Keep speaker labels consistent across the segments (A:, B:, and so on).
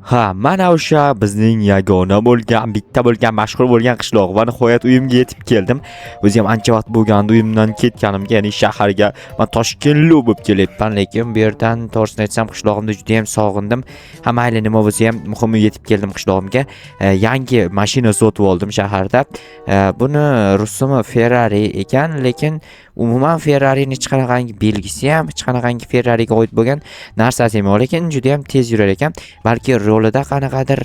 A: Ha, mana o'sha bizning yagona bo'lgan, bitta bo'lgan, mashhur bo'lgan qishloq va nihoyat uyimga yetib keldim. O'zi ham ancha vaqt bo'lgandi uyimdan ketganimga, ya'ni shaharga. Men Toshkentlik bo'lib kelyapman, lekin bu yerdan to'g'risini aytsam qishlog'imni juda ham sog'indim. Ha, mayli nima bo'lsa ham, muhimi yetib keldim qishlog'imga. Yangi mashina sotib oldim shaharda. Buni rusumi Ferrari ekan, lekin umuman Ferrarining hech qanaqangi belgisi ham, hech qanaqangi Ferrariga oid bo'lgan narsasi ham yo'q, lekin juda ham tez yurar ekan. Balki rolida qanaqadir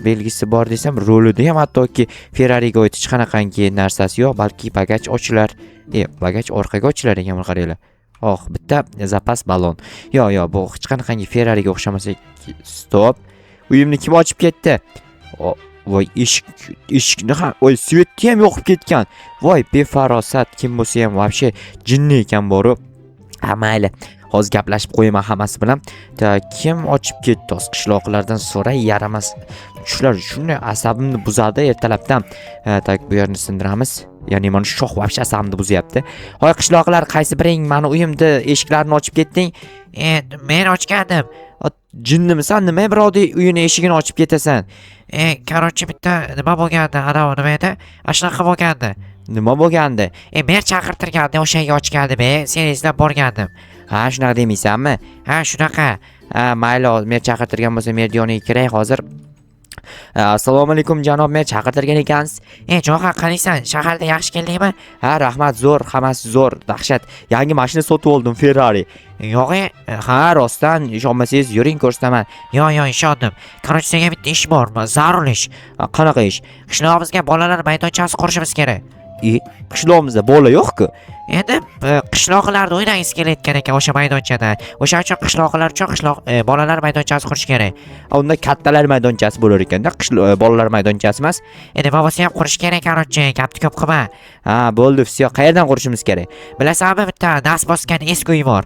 A: belgisi bor desam, rolida ham hattoki Ferrariga oid hech qanaqangi narsasi yo'q, balki bagaj ochilar. Bagaj orqaga ochilar ekan, buni qaranglar. Bitta zapas balon. Yo'q, bu hech qanaqangi Ferrariga o'xshamasa, stop. Uyimni kim ochib ketdi? Voy, eshikni ham, svetni ham yoqib ketgan. Voy, befarosat, kim bo'lsa ham вообще jinni ekan boru. Mayli. Hozir gaplashib qo'yaman hammasi bilan. Kim ochib ketdi? Qishloqlardan so'ray, yaramas. Shular shunday asabimni buzadi ertalabdan. Bu yerni sindiramiz. Ya'ni mana shu shox вообще asabimni buzyapti. Hoy qishloqlar, qaysi biring mani uyimni eshiklarini ochib ketding? Men ochgandim. Jinnimisan? Nima birovning uyini eshigini ochib ketasan?
B: Короче, bitta nima bo'lgandi? Ana nima edi? Shunaqa bo'lgandi.
A: Nima bo'lgandi?
B: Men chaqirtirgandi, o'shaga ochgandim, sen eslab borgandim.
A: Ha, shunaqa demaysanmi?
B: Ha, shunaqa.
A: Mayli, men chaqirtirgan bo'lsa Merdiyoniga kiray hozir. Assalomu alaykum janob, men chaqirtirgan ekansiz.
B: Jo'xa, qaniysan? Shaharda yaxshi keldingmi?
A: Ha, rahmat, zo'r, hammasi zo'r, dahshat. Yangi mashina sotib oldim, Ferrari.
B: Yo'q,
A: ha, rostdan, ishonmasangiz yuring ko'rsataman.
B: Yo'q, ishondim. Короче, senga bitta ish bor, zarur ish.
A: Qanaqa ish?
B: Qishlog'imizga bolalar maydonchasi qurishimiz kerak.
A: Qishlog'imizda bola yo'q-ku.
B: Endi qishloqlarda o'ynagisi kelayotgan ekan o'sha maydonchada. O'sha uchun qishloqlar uchun bolalar maydonchasi qurish kerak.
A: Unda kattalar maydonchasi bo'lar ekanda, bolalar maydonchasi emas.
B: Endi bo'lsa ham qurish kerak, qarorchi, gapni ko'p qilma.
A: Ha, bo'ldi, всё. Qayerdan qurishimiz kerak?
B: Bilasanmi, bitta nas bosgan eski uy bor.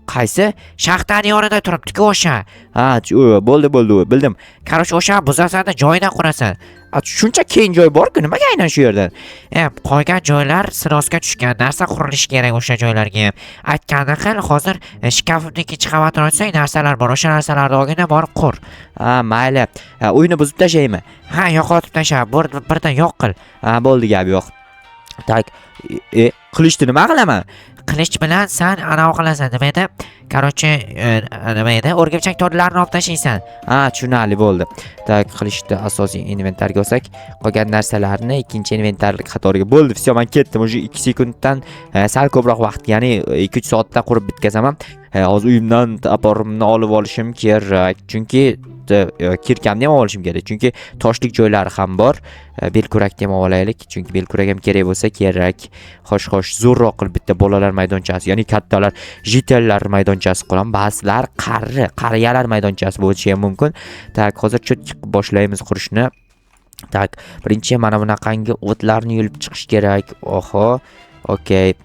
A: Qaysi?
B: Shaxtaning yonida turibdi-ku o'sha.
A: Ha, bo'ldi, bildim.
B: Qaror, o'sha buzasada joyidan qurasan.
A: Shuncha keng joy bor-ku, nimaga aynan shu yerdan?
B: Qolgan joylar sirosga tushgan, narsa qurilishi kerak o'sha joylarga ham. Aytganda qil, hozir shkafimning ikkinchi qavatini ochsang, narsalar bor, o'sha narsalarni olgina borib qur.
A: Ha, mayli. Uyni buzib tashlaymi?
B: Ha, yo'qotib tasha, birdan yo'q qil.
A: Ha, bo'ldi, gap yo'q. Qilishni nima qilaman?
B: Qilich bilan sen anavi qilasan, nima edi? Короче, nima edi? O'rgimchak torlarini olib tashlaysan.
A: Ha, tushunarli bo'ldi. Qilishni asosiy inventarga olsak, qolgan narsalarni ikkinchi inventarlik qatoriga. Bo'ldi, всё, men ketdim. O'sha 2 sekunddan sal ko'proq vaqt, ya'ni 2-3 soatda qurib bitkazaman. Hozir uyimdan aparimni olib olishim kerak, chunki kirkamni ham olishim kerak, chunki toshlik joylari ham bor. Belkurakni ham olaylik, chunki belkurak ham kerak bo'lsa kerak. Xo'sh, zo'rroq qilib bitta bolalar maydonchasi, ya'ni kattalar jitellar maydonchasi quraman. Ba'zilar qariyalar maydonchasi bo'lishi ham mumkin. Hozir cho'tib boshlaymiz qurishni. Birinchi mana bunaqangi o'tlarni yulib chiqish kerak. Okey,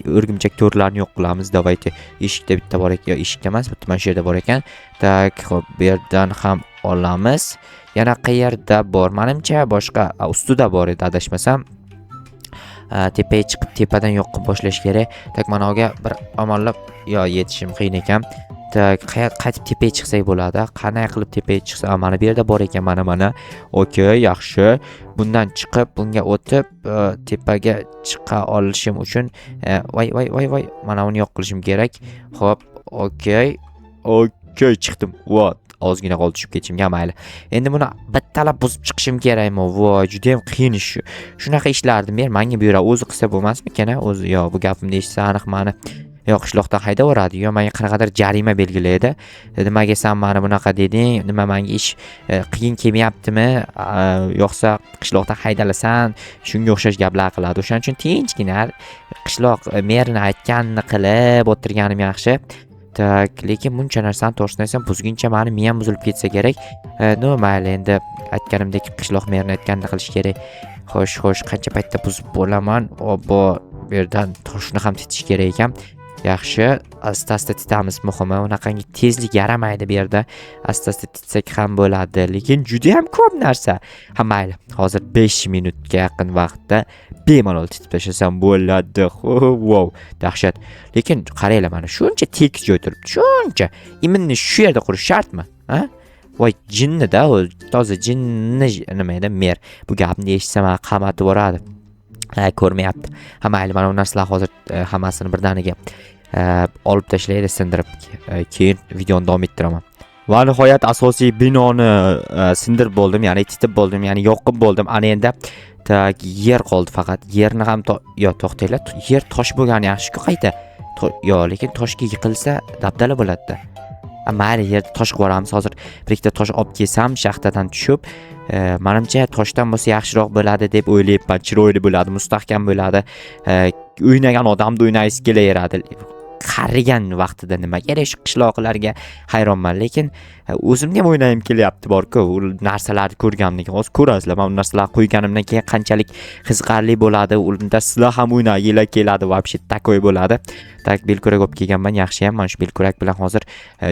A: o'rgimchak to'rlarni yo'q qilamiz. Davayte, eshikda bitta bor ekan, eshikda emas, bitta mana shu yerda bor ekan. Xo'p, bu yerdan ham olamiz. Yana qayerda bor? Menimcha boshqa ustida bor edi, adashmasam. Tepaga chiqib, tepadan yo'q qilib boshlash kerak. Mana o'ga bir amallab yetishim qiyin ekan. Qaytib tepaga chiqsak bo'ladi. Qanday qilib tepaga chiqsa? Mana bu yerda bor ekan, mana. Okey, yaxshi. Bundan chiqib, bunga o'tib, tepaga chiqa olishim uchun voy, mana uni yo'q qilishim kerak. Xo'p, okey, chiqdim. Ozgina qoldi tushib ketishimga, mayli. Endi buni bittalab buzib chiqishim kerakmi? Voy, juda ham qiyin ish. Shunaqa ishlarni menga buyuradi. O'zi qilsa bo'lmasmikan? O'zi, bu gapimni eshitsa aniq meni qishloqdan haydaveradi. Menga qanaqadir jarima belgilaydi. Nimaga sen meni bunaqa deding? Nima menga ish qiyin kelmayaptimi? Yo'qsa qishloqdan haydalasan, shunga o'xshash gaplar qiladi. O'shaning uchun tinchgina qishloq merini aytganini qilib o'tirganim yaxshi. Lekin buncha narsani to'g'risini aytsam, buzguncha meni miyam buzilib ketsa kerak. Mayli, endi aytganimdek qishloq merini aytganini qilish kerak. Xo'sh, qancha paytda buzib bo'laman? Bu yerdan toshni ham tetish kerak ekan. Yaxshi, asta-asta titamiz, muhimi. Unaqangi tezlik yaramaydi bu yerda. Asta-asta titsak ham bo'ladi, lekin juda ham ko'p narsa. Ha, mayli. Hozir 5 minutga yaqin vaqtda bemalol titib tashlasam bo'ladi. Wow, dahshat. Lekin qaranglar, mana shuncha tekis joy turibdi. Shuncha. Imonni shu yerda qurish shartmi? Ha? voy jinnida u toza jinni nima edi mer bu gapni eshitsam qamati boradi. Ko'rmayapti. Mayli, mana bu narsalar hozir hammasini birdaniga olib tashlaydi, sindirib keyin videoni davom ettiraman. Va nihoyat asosiy binoni sindirib bo'ldim, ya'ni titib bo'ldim, ya'ni yoqib bo'ldim. Ana endi yer qoldi faqat. Yerni ham to'xtanglar. Yer tosh bo'lgani yaxshi-ku qayta. Lekin toshga yiqilsa dabdala bo'ladi-da. Mayli, yerda tosh qilib olamiz. Hozir bir ikkita tosh olib kelsam, shaxtadan tushib, menimcha toshdan bo'lsa yaxshiroq bo'ladi deb o'ylayapman. Chiroyli bo'ladi, mustahkam bo'ladi. O'ynagan odamni o'ynaysiz kelaveradi. Qarigan vaqtida nima kerak shu qishloqlarga hayronman, lekin o'zimni ham o'ynayim kelyapti bor-ku. U narsalarni ko'rganimdan keyin hozir ko'rasizlar. Men bu narsalarni qo'yganimdan keyin qanchalik qiziqarli bo'ladi. Unda sizlar ham o'ynaginglar keladi, вообще takoy bo'ladi. Tak belkurak olib kelganman, yaxshi ham. Mana shu belkurak bilan hozir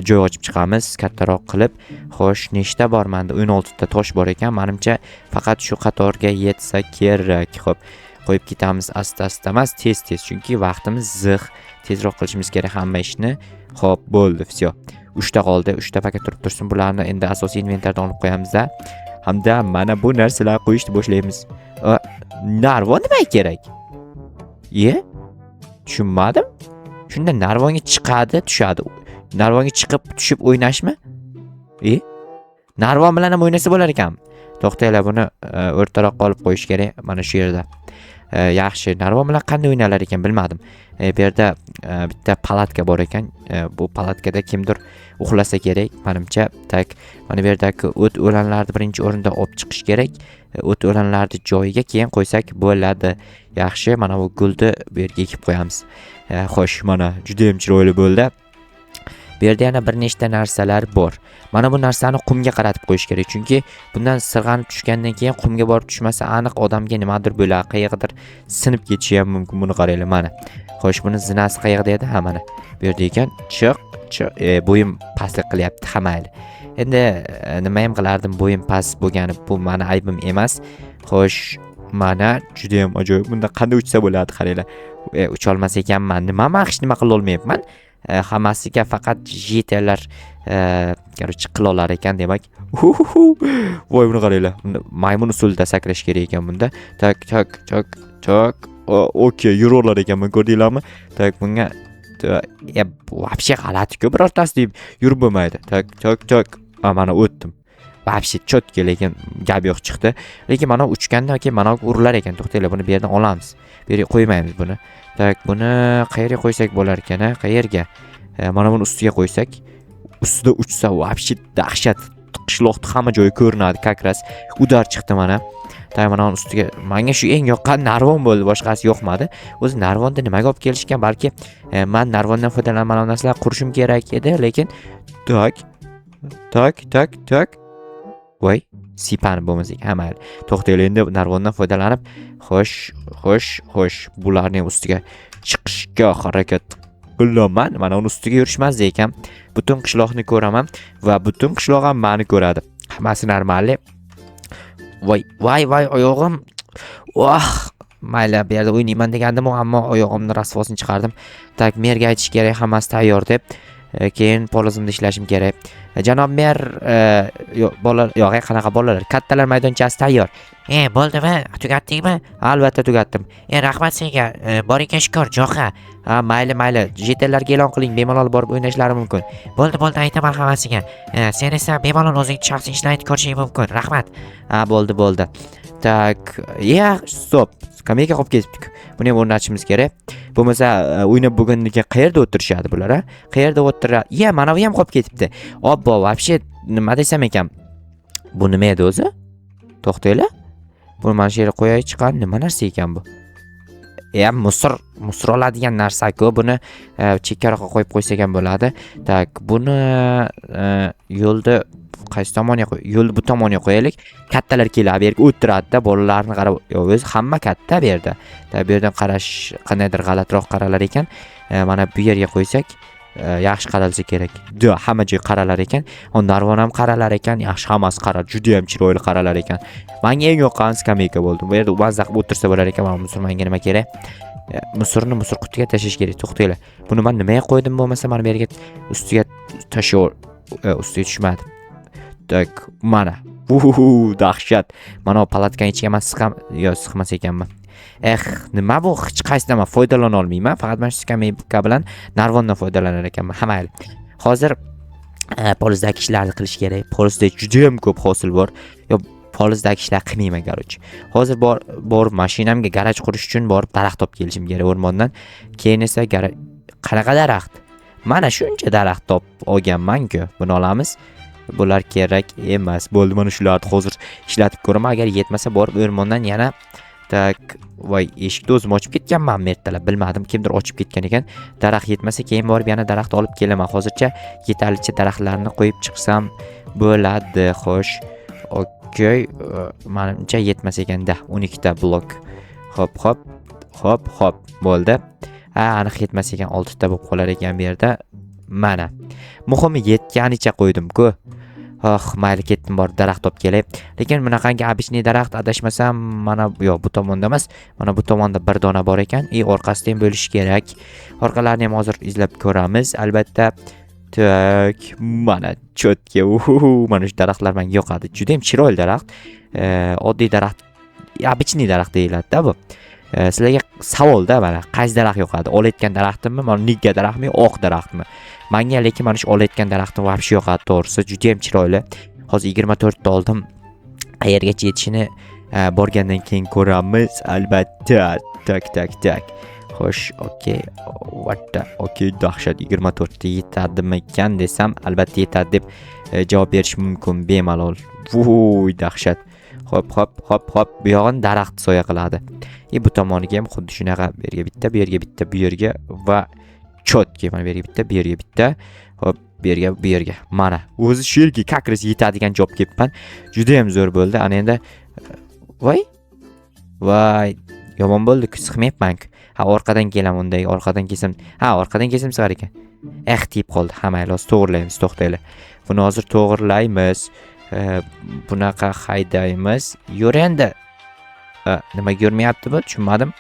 A: joy ochib chiqamiz, kattaroq qilib. Xo'sh, nechta bor menda? 16 ta tosh bor ekan. Menimcha faqat shu qatorga yetsa kerak. Xo'p, qo'yib ketamiz asta-asta emas, tez-tez, chunki vaqtimiz ziq. Tezroq qilishimiz kerak hamma ishni. Xo'p, bo'ldi, всё. 3 ta qoldi. 3 ta paket turib tursin. Bularni endi asosiy inventardan olib qo'yamiz-da. Hamda mana bu narsalarni qo'yishni boshlaymiz. Narvon nima kerak? Tushunmadim. Shunda narvonga chiqadi, tushadi. Narvonga chiqib, tushib o'ynashmi? Narvon bilan ham o'ynasa bo'lar ekan. To'xtanglar, buni o'rtaroqqa olib qo'yish kerak, mana shu yerda. Yaxshi, narvon bilan qanday o'ynalar ekan bilmadim. Bu yerda bitta palatka bor ekan. Bu palatkada kimdir uxlasa kerak, menimcha. Tak, mana bu yerdagi o't o'lanlarni birinchi o'rinda olib chiqish kerak. O't o'lanlarni joyiga keyin qo'ysak bo'ladi. Yaxshi, mana bu gulni bu yerga ekib qo'yamiz. Xo'sh, mana juda ham chiroyli bo'ldi. Bu yerda yana bir nechta narsalar bor. Mana bu narsani qumga qaratib qo'yish kerak, chunki bundan sirg'anib tushgandan keyin qumga borib tushmasa aniq odamga nimadir bo'ladi, qayerdir sinib ketishi ham mumkin. Buni qaranglar mana. Xo'sh, buni zinasi qayerda edi? Ha, mana. Bu yerda ekan. Chiq, bo'yim pastlik qilyapti, mayli. Endi nima ham qilardim, bo'yim past bo'lgani bu meni aybim emas. Xo'sh, mana juda ham ajoyib. Bunda qanday uchsa bo'ladi, qaranglar. Ucha olmas ekanman. Nima qila olmayapman. Hammasiga faqat jetellar qila olar ekan demak. Voy, buni qaranglar. Maymun usulida sakrash kerak ekan bunda. Tak. Okey, yuraverlar ekan, ko'rdinglarmi? Tak, bunga вообще g'alati-ku, birortasi deb yurib bo'lmaydi. Tak. Mana o'tdim. Вообще chotga, lekin gap yo'q chiqdi. Lekin mana uchgandan keyin mana urilar ekan. To'xtanglar, buni bu yerdan olamiz. Bu yerga qo'ymaymiz buni. Tak, buni qayerga qo'ysak bo'lar ekan, qayerga? Mana buni ustiga qo'ysak, ustida uchsa вообще dahshat. Qishloqda hamma joyi ko'rinadi, как раз udar chiqdi mana. Tak, mana ustiga menga shu eng yoqqan narvon bo'ldi, boshqasi yoqmadi. O'zi narvonni nimaga olib kelishgan? Balki men narvondan foydalanib mana bu narsalar qurishim kerak edi, lekin tak. Voy, sipanib bo'lmasak, mayli. To'xtaylar, endi narvondan foydalanib, xo'sh, bularning ustiga chiqishga harakat qilaman. Mana uni ustiga yurishmas ekan. Butun qishloqni ko'raman va butun qishloq ham meni ko'radi. Hammasi normalli. Voy, oyog'im. Mayli, bu yerda o'ynayman degandim, ammo oyog'imni rasvosini chiqardim. Tak, merga aytish kerak, hammasi tayyor deb. Keyin polizimda ishlashim kerak. Janob mer, yo'q, qanaqa bolalar? Kattalar maydonchasi tayyor.
B: Bo'ldimi? Tugatdingmi?
A: Albatta tugatdim.
B: Rahmat senga. Boringga shukr, jo'qa.
A: Mayli. Jetellarga e'lon qiling, bemalol borib o'ynashlari mumkin.
B: Bo'ldi, aytaman hammasiga. Sen esa bemalol o'zing shaxsiy ishlarini ko'rishing mumkin. Rahmat.
A: Bo'ldi. Tak, stop. Kameraga qolib ketibdik. Buni ham o'rnatishimiz kerak. Bo'lmasa, o'ynab bo'lgandan qayerda o'tirishadi bular, ha? Qayerda o'tiradi? Mana bu ham qolib ketibdi. Obbo, вообще nima desam ekan? Bu nima edi o'zi? To'xtanglar. Buni mana shu yerga qo'yay chiqar. Nima narsa ekan bu? Musor oladigan narsa-ku. Buni chekkaroqqa qo'yib qo'ysak ham bo'ladi. Tak, buni yo'lda qaysi tomonga yo'lni bu tomonga qo'yaylik. Kattalar kelib bu yerga o'tiradi-da, bolalarni qarab, o'zi hamma katta bu yerda. Bu yerdan qarash qandaydir g'alatiroq qaralar ekan. Mana bu yerga qo'ysak yaxshi qaralsa kerak. Hamma joy qaralar ekan. Narvon ham qaralar ekan, yaxshi hammasi qarar, juda ham chiroyli qaralar ekan. Menga eng yoqqan skameyka bo'ldi. Bu yerda mazza qilib o'tirsa bo'lar ekan, mana musulmonga nima kerak? Musorni musor qutiga tashlash kerak. To'xtanglar. Buni men nimaga qo'ydim bo'lmasa, mana bu yerga ustiga tashlab ustiga tushmadi. tak mana. Dahshat. Mana palatkani ichiga men siqmas ekanman. Nima bu? Hech qaysidan foydalana olmayman. Faqat mana shu skameyka bilan narvondan foydalanar ekanman. Hamayli. Hozir polizdagi ishlarni qilish kerak. Polizda juda ham ko'p hosil bor. Yo polizdagi ishlar qilmayman, garoch. Hozir bor mashinamga garaj qurish uchun borib daraxt topib kelishim kerak o'rmondan. Keyin esa qanaqa daraxt? Mana shuncha daraxt topib olganman-ku. Buni olamiz. Bular kerak emas. Bo'ldi, mana shularni hozir ishlatib ko'raman. Agar yetmasa borib o'rmondan yana voy, eshikni o'zim ochib ketganman ertalab. Bilmadim, kimdir ochib ketgan ekan. Daraxt yetmasa keyin borib yana daraxt olib kelaman. Hozircha yetarlicha daraxtlarni qo'yib chiqsam bo'ladi. Xo'sh. Okey, menimcha yetmas ekanda 12 ta blok. Hop, bo'ldi. Aniq yetmas ekan, 6 ta bo'lib qolar ekan bu yerda. Mana. Muhimi yetganicha qo'ydim-ku. Mayli, ketdim, bor daraxt topib kelay. Lekin bunaqangi обычный daraxt adashmasam mana bu tomonda emas, mana bu tomonda bir dona bor ekan. Orqasidan bo'lish kerak. Orqalarini ham hozir izlab ko'ramiz, albatta. Tak, mana chotga. Mana shu daraxtlar menga yoqadi. Juda ham chiroyli daraxt. Oddiy daraxt, обычный daraxt deyiladi-da bu. Sizlarga savolda, mana qaysi daraxt yoqadi? Olayotgan daraxtmi, mana nigga daraxtmi, oq daraxtmi? Menga lekin mana shu olayotgan daraxtni vobshe yoqadi, to'g'risi. Juda ham chiroyli. Hozir 24 ta oldim. Qayergacha yetishini borgandan keyin ko'ramiz, albatta. Tak. Xo'sh, okey. Okey, dahshat. 24 ta yetadimi ekan desam, albatta yetadi deb javob berish mumkin bemalol. Voy, dahshat. Hop. Bu yog'ini daraxt soya qiladi. Bu tomoniga ham xuddi shunaqa. Bu yerga bitta, bu yerga bitta, bu yerga va chotga. Mana bu yerga bitta, bu yerga bitta. Hop, bu yerga. Mana. O'zi shu yerga kakris yetadigan job kelibman. Juda ham zo'r bo'ldi. Ana endi voy, yomon bo'ldi, siqmayapman-ku. Orqadan kelaman unday, orqadan kesam. Orqadan kesam sig'ar ekan. Tiyib qoldi. Mayli, hozir to'g'rilaymiz, to'xtaylar. Buni hozir to'g'rilaymiz. Bunaqa haydaymiz. Yur endi. Nima yurmayapti bu? Tushunmadim.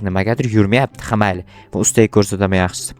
A: Nimagadir yurmayapti. Mayli. Bu ustaga ko'rsataman yaxshisi.